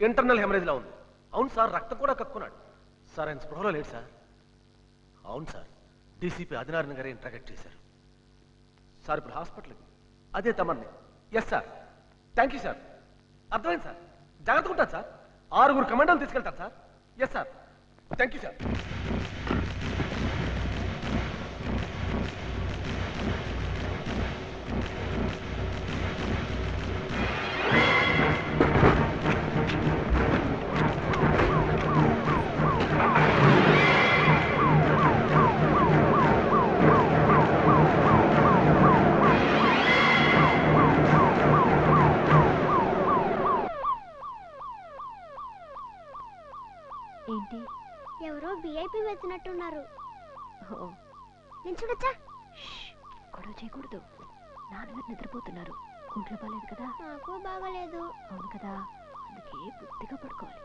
Internal హెమరేజ్లా ఉంది. అవును sir, రక్తం కూడా కక్కున్నాడు సార్. ఆయన స్పృహలో లేడు సార్. అవును సార్, డీసీపీ ఆదినారాయణ గారే ఇంట్రాగేట్ చేశారు సార్. ఇప్పుడు హాస్పిటల్కి అదే తమన్ని. Yes sir, thank you sir. అర్థమైంది సార్, జాగ్రత్తగా ఉంటాను సార్. 6 కమాండోలు తీసుకెళ్తాను sir. Yes sir, thank you sir. ఏంటి? ఎవరో విఐపి వెళ్తున్నట్టున్నారు. నేను చూడొచ్చా? గొడవ చేయకూడదు. నాన్నగారు నిద్రపోతున్నారు. ఒంట్లో బాగాలేదు కదా? నాకు బాగాలేదు. అవును కదా, అందుకే బుద్ధిగా పడుకోవాలి.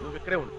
నువ్వు ఇక్కడే ఉండు.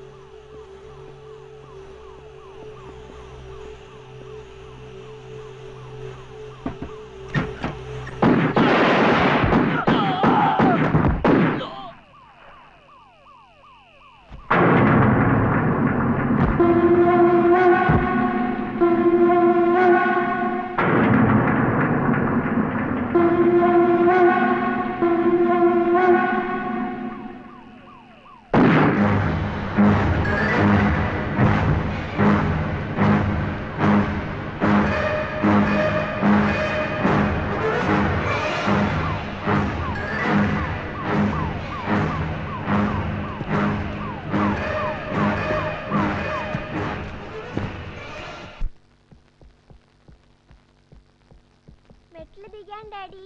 మెట్లు దిగాను డాడీ.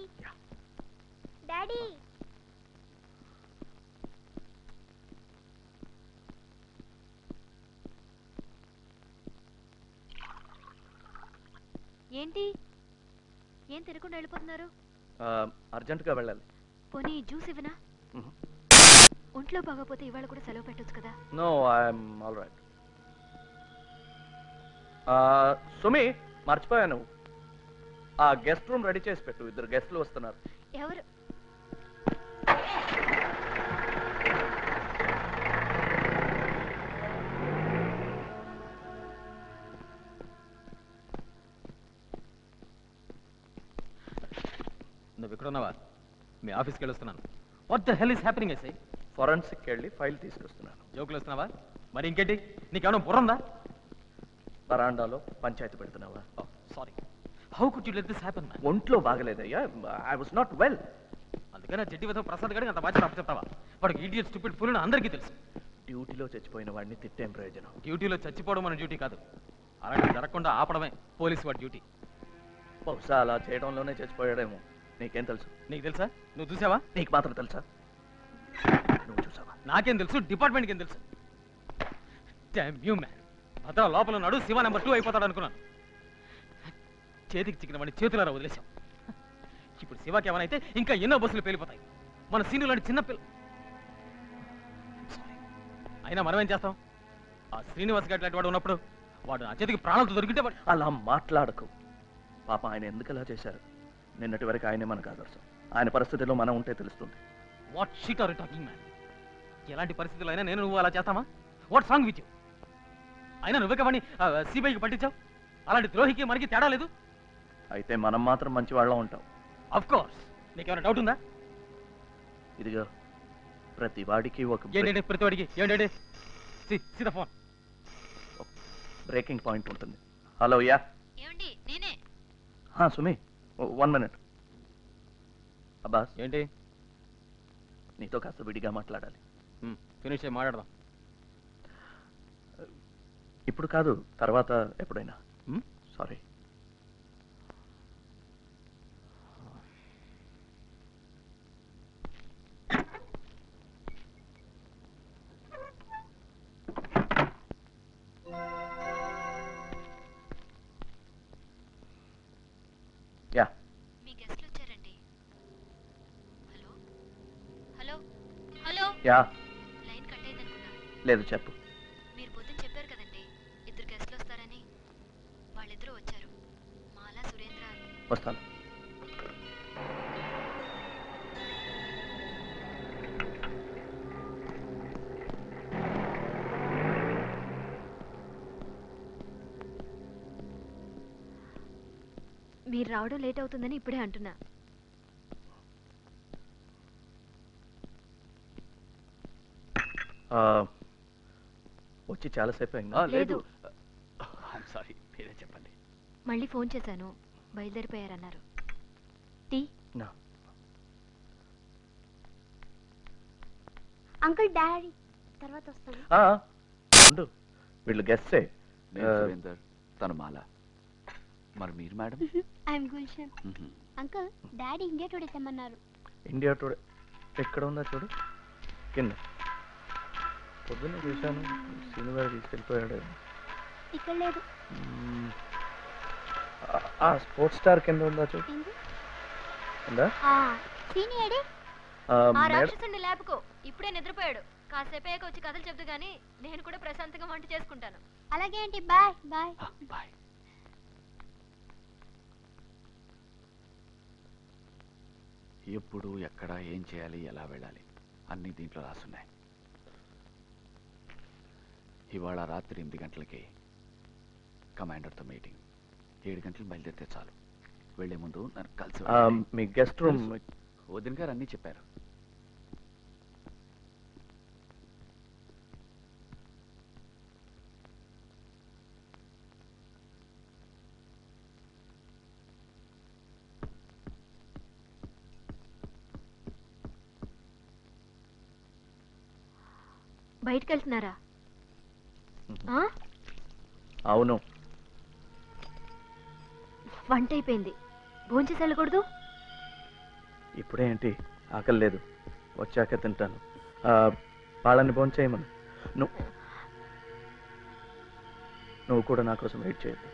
డాడీ, ఏంటి? ఏం తినకుండా వెళ్ళిపోతున్నారు? అర్జెంటుగా వెళ్ళాలి. పోనీ జ్యూస్ ఇవ్వనా? ఒంట్లో బాగోపోతే ఇవాళ కూడా సెలవు పెట్టొచ్చు కదా? No, I'm all right. Sumi, మర్చిపోయాను. ఆ గెస్ట్ రూమ్ రెడీ చేసి పెట్టు. 2 గెస్ట్లు వస్తున్నారు. ఎవరు? నువ్వు ఇక్కడ ఉన్నావా? మీ ఆఫీస్కి వెళ్ళొస్తున్నాను. What the hell is happening? SI forensic వెళ్ళి ఫైల్ తీసుకొస్తున్నాను. జోకులు వస్తున్నావా? మరి ఇంకేంటి? నీకేమైనా బుర్రందా? బరాండాలో పంచాయతీ పెడుతున్నావా? Sorry, how could you let this happen? ఒంట్లో బాగలేదయ్యా. I was not well. అందుకని జడ్డి విధవ ప్రసాద్ గారికి అంత బాధ్యత అప్పచెప్తావా? వాడికి ఈడియట్ స్టూపిడ్ ఫుల్ అని అందరికీ తెలుసు. డ్యూటీలో చచ్చిపోయిన వాడిని తిట్టేం ప్రయోజనం? డ్యూటీలో చచ్చిపోవడం మన డ్యూటీ కాదు. అలాంటి జరగకుండా ఆపడమే పోలీసు వాడి డ్యూటీ. బహుశా అలా చేయడంలోనే చచ్చిపోయాడేమో. నీకేం తెలుసు? నీకు తెలుసా? నువ్వు చూసావా? నీకు మాత్రం తెలుసా? నువ్వు చూసావా? నాకేం తెలుసు, డిపార్ట్మెంట్కి ఏం తెలుసు? Dam you man. భద్ర లోపల ఉన్నాడు, శివ నెంబర్ 2 అయిపోతాడు అనుకున్నాను. చేతికి చిక్కిన వాడిని చేతులారా వదిలేశాం. ఇప్పుడు శివకి ఏమైనా ఇంకా ఎన్నో బస్సులు పేలిపోతాయి. మన సీనియర్ లాంటి చిన్న పిల్ల. అయినా మనం ఏం చేస్తాం? ఆ శ్రీనివాస్ గారి లాంటి వాడు ఉన్నప్పుడు వాడు నా చేతికి ప్రాణాలతో దొరికితే అలా మాట్లాడకు. పాప, ఆయన ఎందుకు అలా చేశారు? నిన్నటి వరకు ఆయనే మనకు ఆదర్శం. ఆయన పరిస్థితిలో మనం ఉంటే తెలుస్తుంది. What shit are you talking man? ఎలాంటి పరిస్థితుల్లో అయినా నేను నువ్వు అలా చేస్తామా? What's wrong with you? అయినా నువ్వే వాడిని సిబిఐకి పట్టించావు. అలాంటి ద్రోహికి మనకి తేడా లేదు. అయితే మనం మాత్రం మంచి వాళ్ళం ఉంటాం. Of course. నీకేమైనా డౌట్ ఉందా? ఇదిగో, ప్రతి వాడికి ఒక ఏంటంటే ప్రతి వాడికి ఏంటంటే సీదా ఫోన్ బ్రేకింగ్ పాయింట్ ఉంటుంది. హలో, యా ఏమండి? నేనే. సుమి, 1 minute. అబ్బాస్, ఏంటి? నీతో కాస్త విడిగా మాట్లాడాలి. ఫినిష్ అయ్యి మాట్లాడదాం. ఇప్పుడు కాదు, తర్వాత ఎప్పుడైనా. Sorry. Hello hello yeah line cut అయింది అనుకున్నా. లేదు చెప్పు. మీరు పొద్దున చెప్పారు కదండి 2 గెస్ట్లు వస్తారని. వాళ్ళిద్దరూ వచ్చారు, మాలా సురేంద్ర అని. వస్తాను. మీరు రావడం లేట్ అవుతుందని ఇప్పుడే అంటున్నా. వచ్చి చాలాసేపు అయిందా? లేదు. సారీ, మీరే చెప్పండి. మళ్ళీ ఫోన్ చేశాను, బయలుదేరిపోయారన్నారు. టీ? అంకుల్ డాడీ తర్వాత వస్తాను. ఉండు, వీళ్ళు గెస్టే. సురేందర్, తను మాల. మరి మీరు madam? I'm Gulshan. Uncle daddy India Today తెమ్మన్నారు. ఇండియా టుడే ఎక్కడ ఉందా చూడు, కింద. పొద్దున్నే చూశాను, సీను గారు తీసుకెళ్ళిపోయాడు. ఇక్కడ లేదు. స్పోర్ట్స్ స్టార్ కింద ఉందా చూడు. ఉందా? సీనియర్ ఆ రాక్షసుని లేపుకో, ఇప్పుడే నిద్రపోయాడు. కాసేపు అయ్యాక వచ్చి కథలు చెప్తూ గానీ నేను కూడా ప్రశాంతంగా వంట చేసుకుంటాను. అలాగే ఆంటీ, బాయ్ బాయ్. బాయ్. ఎప్పుడు ఎక్కడ ఏం చేయాలి, ఎలా వెళ్ళాలి అన్నీ దీంట్లో రాసున్నాయి. ఇవాళ రాత్రి 8 గంటలకి కమాండర్తో మీటింగ్. 7 గంటలు బయలుదేరితే చాలు. వెళ్లే ముందు నన్ను కలిసి మీ గెస్ట్ రూమ్. వదిన గారు అన్నీ చెప్పారు. బయటికి వెళ్తున్నారా? అవును. వంట అయిపోయింది, భోంచేసి వెళ్ళకూడదు? ఇప్పుడే ఏంటి, ఆకలి లేదు, వచ్చాక తింటాను. వాళ్ళని భోంచేయమను. నువ్వు కూడా నా కోసం వెయిట్ చేయొద్దు.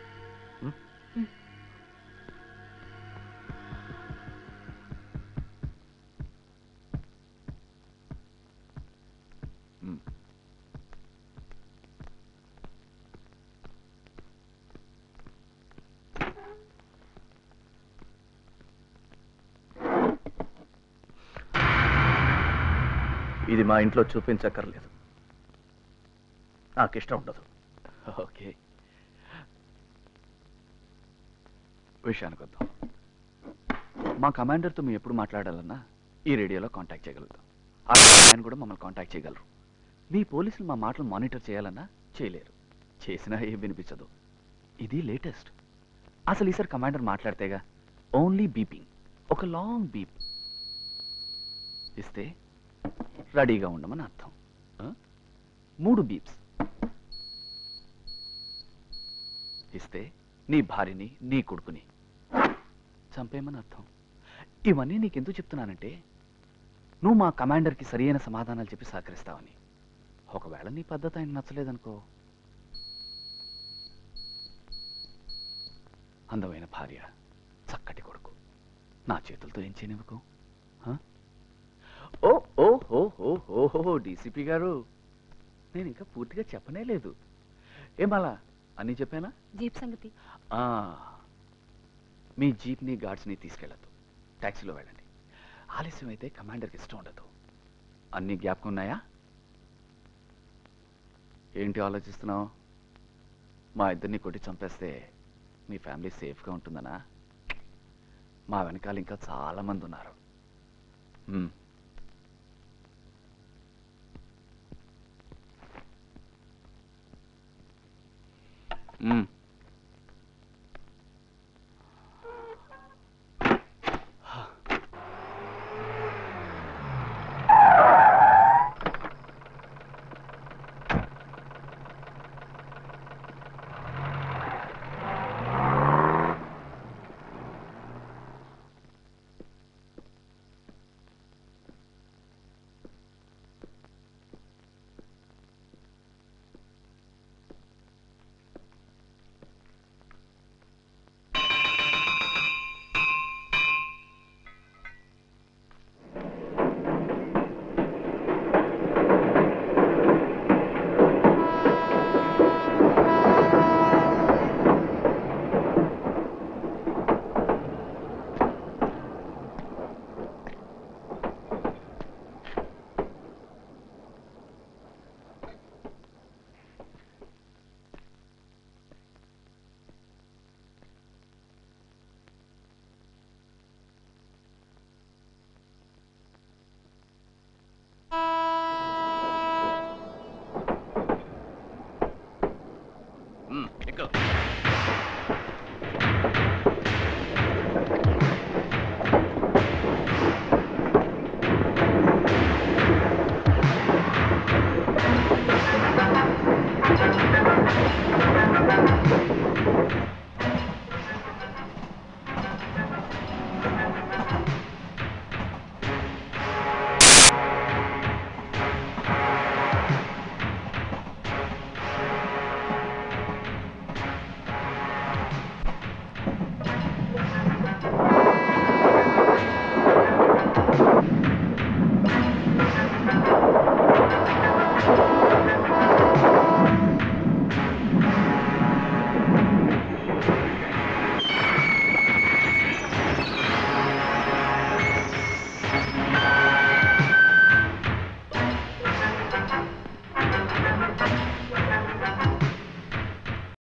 ఇది మా ఇంట్లో చూపించక్కర్లేదు, నాకు ఇష్టం ఉండదు. ఓకే, విషయానికి వద్దాం. మా కమాండర్తో మేము ఎప్పుడు మాట్లాడాలన్నా ఈ రేడియోలో కాంటాక్ట్ చేయగలుగుతాం. ఆయన కూడా మమ్మల్ని కాంటాక్ట్ చేయగలరు. మీ పోలీసులు మా మాటలు మానిటర్ చేయాలన్నా చేయలేరు, చేసినా ఏం వినిపించదు. ఇది లేటెస్ట్. అసలు ఈసారి కమాండర్ మాట్లాడితేగా ఓన్లీ బీపింగ్, ఒక లాంగ్ బీప్ ఇస్తే రెడీగా ఉండమని అర్థం. 3 బీప్స్ ఇస్తే నీ భార్యని, నీ కొడుకుని చంపేయమని అర్థం. ఇవన్నీ నీకెందుకు చెప్తున్నానంటే నువ్వు మా కమాండర్కి సరైన సమాధానాలు చెప్పి సహకరిస్తావని. ఒకవేళ నీ పద్ధతి ఆయన నచ్చలేదనుకో, అందమైన భార్య, చక్కటి కొడుకు నా చేతులతో ఏం చేయనివ్వకు. ఓ ఓ హో హో హో హో డీసీపీ గారు, నేను ఇంకా పూర్తిగా చెప్పనే లేదు. ఏమలా అన్నీ చెప్పానా? జీప్ సంగతి మీ జీప్ని గార్డ్స్ని తీసుకెళ్ళద్దు, ట్యాక్సీలో వెళ్ళండి. ఆలస్యం అయితే కమాండర్కి ఇష్టం ఉండదు. అన్నీ జ్ఞాపకం ఉన్నాయా? ఏంటి ఆలోచిస్తున్నావు? మా ఇద్దరిని కొట్టి చంపేస్తే మీ ఫ్యామిలీ సేఫ్గా ఉంటుందనా? మా వెనకాల ఇంకా చాలామంది ఉన్నారు.